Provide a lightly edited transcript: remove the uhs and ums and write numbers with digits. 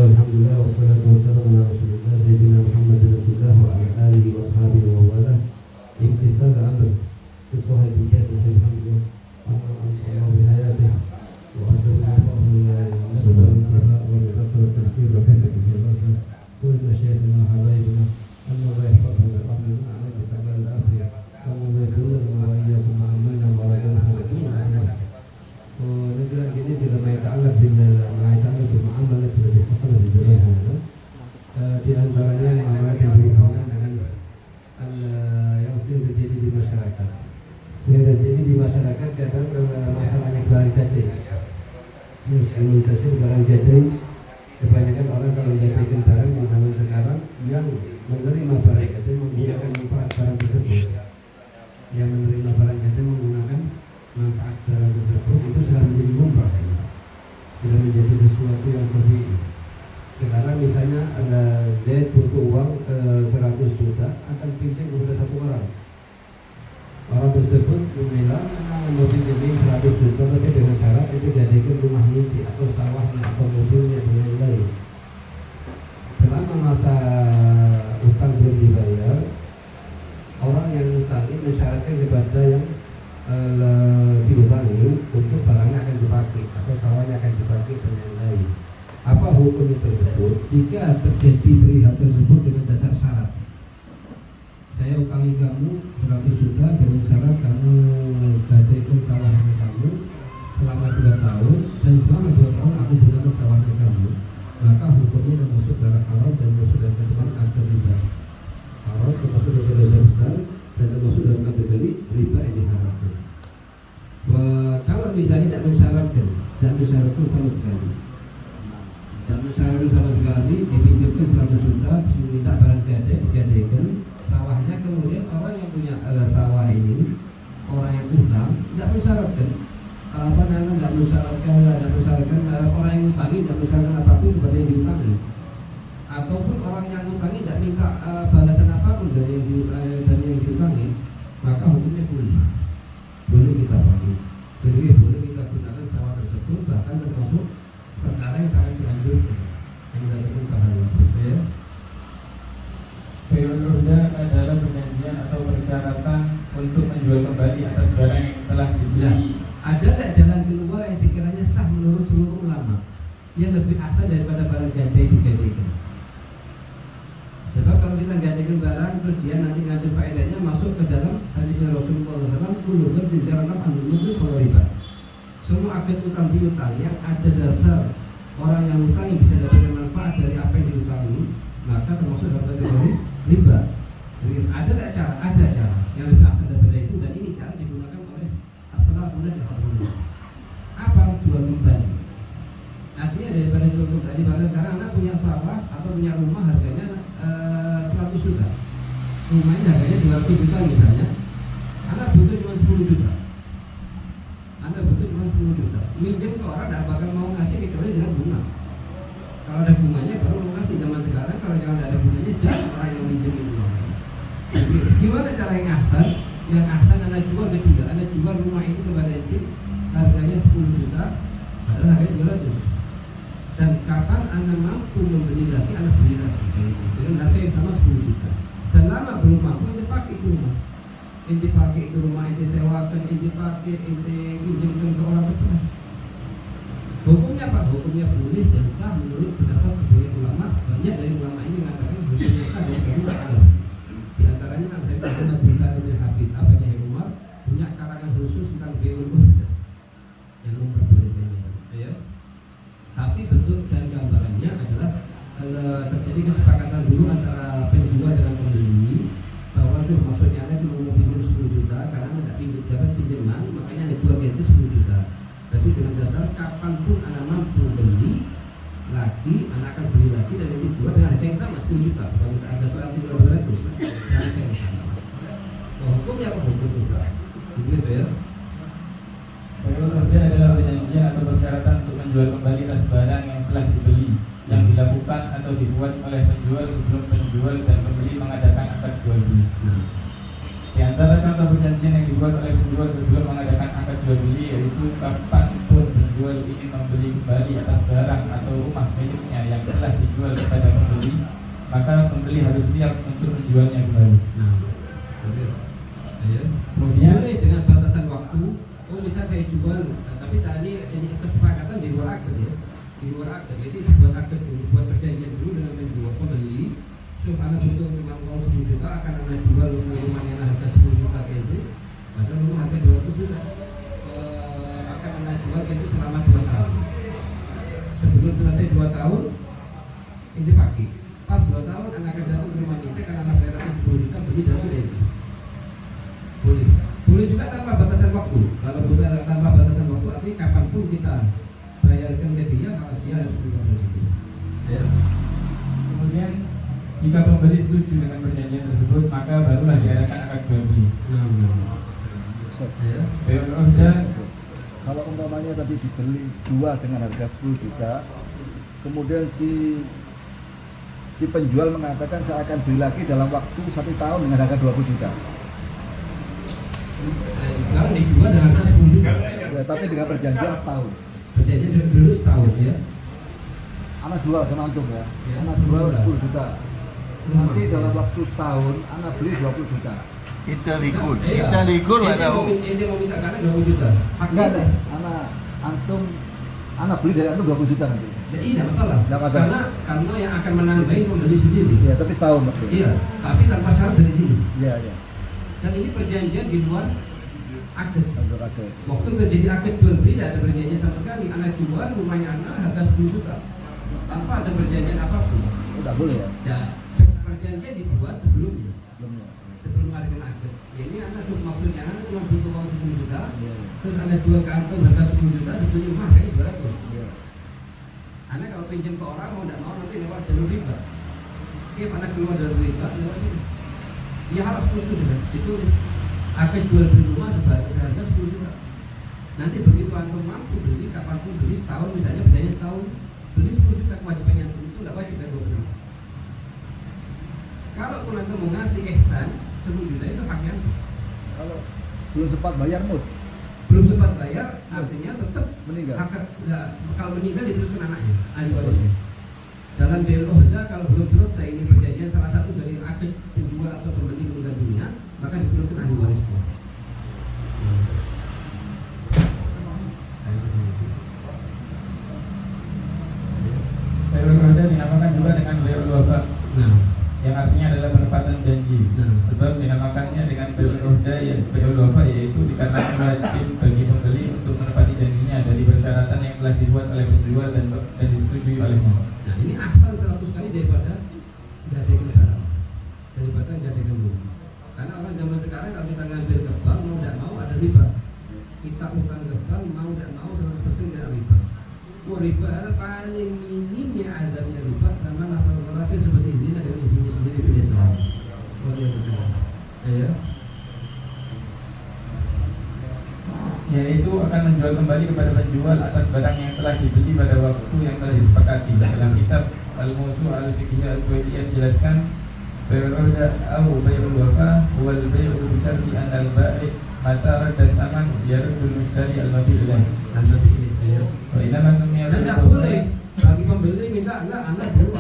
Alhamdulillah wassalatu wassalamu ala Rasulillah Sayyidina Muhammad bin Abdullah wa ala alihi wa ashabihi wa wala. Imtithal amr fi sahibi kaid alhamdulillah wa Allah bi hayatihi wa adallahu min nasr wa intihar wa dhakr al-kathir wa hifdh al-rasul wa mashayikhina wa habaibina Allah yahfazhu wa yarhamna alayhi ta'ala al-afiyah wa yudhillu wa iyyakum ma'amana wa rajulna ونقرأ جديد لما يتعلق بالمعاملة التي حصلت في الزمان هذا di antaranya muamalah yang berhubungan dengan yang sering terjadi di masyarakat. Sering terjadi di masyarakat kadang masalahnya barang jadi. Implementasi barang jadi, kebanyakan orang kalau menjadikan barang di zaman sekarang yang menerima barang jadi menggunakan manfaat barang tersebut. Yang menerima barang jadi menggunakan manfaat barang tersebut itu sudah menjadi mubah, sudah menjadi sesuatu yang tabii. Sekarang misalnya ada Z butuh uang 100 juta akan pinjam kepada satu orang. Orang tersebut bilang mau pinjam 100 juta tapi dengan syarat itu jadikan rumahnya atau sawahnya atau mobilnya dan lain-lain. Selama masa utang belum dibayar, orang yang utangi mensyaratkan kepada yang diutangi untuk barangnya akan dipakai atau sawahnya akan dipakai dan lain-lain. Apa hukumnya tersebut jika terjadi perihal tersebut dengan dasar syarat? Saya utangi kamu 100 juta dengan syarat kamu gadaikan sawahnya kamu selama 2 tahun dan selama 2 tahun aku gunakan sawahnya kamu, maka hukumnya termasuk secara haram dan termasuk dalam kategori akad riba. Haram termasuk dalam dosa besar dan termasuk dalam kategori riba yang diharamkan. Kalau misalnya tidak mensyaratkan sama sekali, dipinjamkan 100 juta, minta barang digadaikan sawahnya, kemudian orang yang punya sawah ini, orang yang utang, tidak mensyaratkan tidak mensyaratkan orang yang utangi tidak mensyaratkan apapun kepada yang diutangi, ataupun orang yang utangi tidak minta balasan apapun dari yang diutangi, maka hukumnya boleh kita pakai. Jadi boleh kita gunakan sawah tersebut, bahkan termasuk perkara yang sangat dianjurkan yang mendatangkan pahala. Ya. Bayulurda adalah perjanjian atau persyaratan untuk menjual kembali atas barang yang telah dibeli. Nah, ada tak jalan keluar yang sekiranya sah menurut seluruh ulama yang lebih asal daripada barang gadai digadaikan? Sebab kalau kita gadaikan barang terus dia nanti ngambil faedahnya masuk ke dalam hadisnya Rasulullah SAW, kullu bardin jaranam andul riba. Semua akad utang piutang yang ada dasar orang yang utang yang bisa dapatkan manfaat dari apa yang diutangi, maka termasuk dalam kategori riba. Jadi, ada tak cara? Ada cara yang lebih asal daripada itu, dan ini cara digunakan oleh as-salafun di hadis. Apa jual kembali? Artinya daripada jual kembali, pada sekarang anak punya sawah atau punya rumah harganya 100 juta, rumahnya harganya 200 juta misalnya, anak butuh cuma 10 juta. Anda butuh cuma 10 juta, minjem ke orang tidak bakal mau ngasih kecuali dengan bunga. Kalau ada bunganya baru mau ngasih. Zaman sekarang kalau jangan ada bunganya, jangan orang yang minjem itu. Gimana cara yang ahsan? Yang ahsan Anda jual ke dia, Anda jual rumah ini kepada ente harganya 10 juta, padahal harganya 200. Dan kapan Anda mampu membeli lagi, Anda beli lagi dengan harga yang sama 10 juta. Selama belum mampu, Anda pakai itu rumah. Ente pakai itu rumah, ente sewakan, ente pakai, ente pinjamkan ke orang besar. Hukumnya apa? Hukumnya boleh dan sah menurut pendapat sebagian ulama. Banyak dari ulama ini mengatakan hukumnya sah dan hukumnya sah. Di antaranya Al-Habib Muhammad bin Salim bin Habib Abahnya Umar punya karangan khusus tentang Bai'ul Muhdath yang memperbolehkannya. Ya. Tapi bentuk dan gambarannya adalah terjadi kesepakatan dulu antara penjual dengan pembeli bahwa maksudnya Anda cuma mau pinjam 10 juta karena Anda tidak dapat pinjaman, makanya Anda jual ganti 10 juta. Tapi dengan dasar kapanpun Anda mampu beli lagi, Anda akan beli lagi dan nanti jual dengan harga yang sama 10 juta. Bukan ada soal 300, dengan harga yang sama. Hukumnya apa? Hukum besar. Gitu ya. Bayulurda adalah perjanjian atau persyaratan untuk menjual kembali atas barang yang telah dibeli, yang dilakukan atau dibuat oleh penjual sebelum penjual dan pembeli mengadakan akad jual beli. Di antara contoh perjanjian yang dibuat oleh penjual sebelum mengadakan akad jual beli yaitu kapanpun penjual ingin membeli kembali atas barang atau rumah miliknya yang telah maka pembeli harus siap untuk menjualnya kembali. Nah, oke. Ya. Kemudian Boleh dengan batasan waktu. Oh, bisa saya jual, tapi tadi ini kesepakatan di luar akad ya, di luar akad. Jadi buat akad dulu, buat perjanjian dulu dengan menjual pembeli. So, anak butuh cuma uang 10 juta, akan anak jual rumahnya harga 10 juta gitu. Padahal rumah harga 200 juta. Akan anak jual itu selama 2 tahun. Sebelum selesai 2 tahun, ini pakai. Pas 2 tahun anak akan datang ke rumah kita karena anak bayar 10 juta beli dan beli. Boleh. Boleh juga tanpa batasan waktu. Kalau bukan tanpa batasan waktu, artinya kapanpun kita bayarkan ke dia, maka dia harus berubah dari situ. Ya. kemudian jika pembeli setuju dengan perjanjian tersebut, maka barulah diadakan akad jual beli. Ya. Dan Kalau umpamanya tadi dibeli dua dengan harga 10 juta, kemudian si penjual mengatakan saya akan beli lagi dalam waktu 1 tahun dengan harga 20 juta. Sekarang dijual dengan harga 10 juta. Ya, tapi dengan perjanjian setahun. Perjanjian dulu setahun ya. Anak jual sama antum ya. Ya, Anak jual 10 10 juta. Nanti dalam waktu setahun anak beli 20 juta. Kita likul, Iya. kita likul Ini nggak tahu. mau minta karena 20 juta. Enggak ada. Anak beli dari antum 20 juta nanti. Jadi tidak masalah. Tidak masalah. Karena yang akan menambahin pembeli sendiri. Ya, tapi setahun maksudnya. Iya, tapi tanpa syarat dari sini. Iya, iya. Dan ini perjanjian di luar akad. Sambil akad. Waktu terjadi akad jual beli tidak ada perjanjian sama sekali. Anak jual rumahnya anak harga 10 juta tanpa ada perjanjian apapun. Tidak boleh ya. Ya, perjanjian dibuat sebelumnya, Belumnya. sebelum ada akad. Ya, ini anak maksudnya anak cuma butuh uang 10 juta, Iya. terus anak jual ke antum harga 10 juta, sebetulnya rumah harganya 200. Iya. Anak kalau pinjam ke orang mau tidak mau nanti lewat jalur riba. Oke, anak keluar dari riba, lewat ini. Ya harus setuju sudah ditulis akad jual beli rumah seharga 10 juta. Nanti begitu antum mampu beli, kapanpun beli setahun misalnya bedanya setahun, beli 10 juta kewajibannya antum itu tidak wajib bayar 20 juta. Kalau pun antum mau ngasih ihsan 10 juta itu haknya antum. Kalau belum sempat bayar mut Belum sempat bayar artinya tetap meninggal. kalau meninggal diteruskan anaknya, ahli warisnya. Dalam BLOHDA kalau belum selesai ini perjanjian salah satu dari akad penjual atau pembeli meninggal dunia, maka diteruskan ahli warisnya. Bayul Roda dinamakan juga dengan Bayul Wafa, Nah, yang artinya adalah penepatan janji. Nah. Sebab dinamakannya dengan Bayul Roda ya Bayul Wafa, yaitu dikarenakan wajib bagi pembeli untuk menepati janjinya dari persyaratan yang telah dibuat oleh penjual dan disetujui olehnya. nah ini asal 100 kali daripada gadekan barang, daripada gadekan rumah. Karena orang zaman sekarang kalau kita ngambil ke bank mau tidak mau ada riba. Kita utang ke bank mau tidak mau 100% tidak riba. Riba adalah paling minimnya adanya riba sama nasabah kafir seperti zina dengan ibunya sendiri di Islam. Ya. Yaitu akan menjual kembali kepada penjual atas barang yang telah dibeli pada waktu yang telah disepakati. Dalam kitab Al-Mawsu' Al-Fiqhiyah Al-Kuwaitiyah dijelaskan Bayul Roda atau Bayul Wafa wal bay'u bi syarti an al-ba'i' mata radda thaman yaruddu al-mushtari al-mabi' ilayhi. Nanti ini ya. Wa inna ma sumiya Dan tidak boleh bagi pembeli minta enggak anak dulu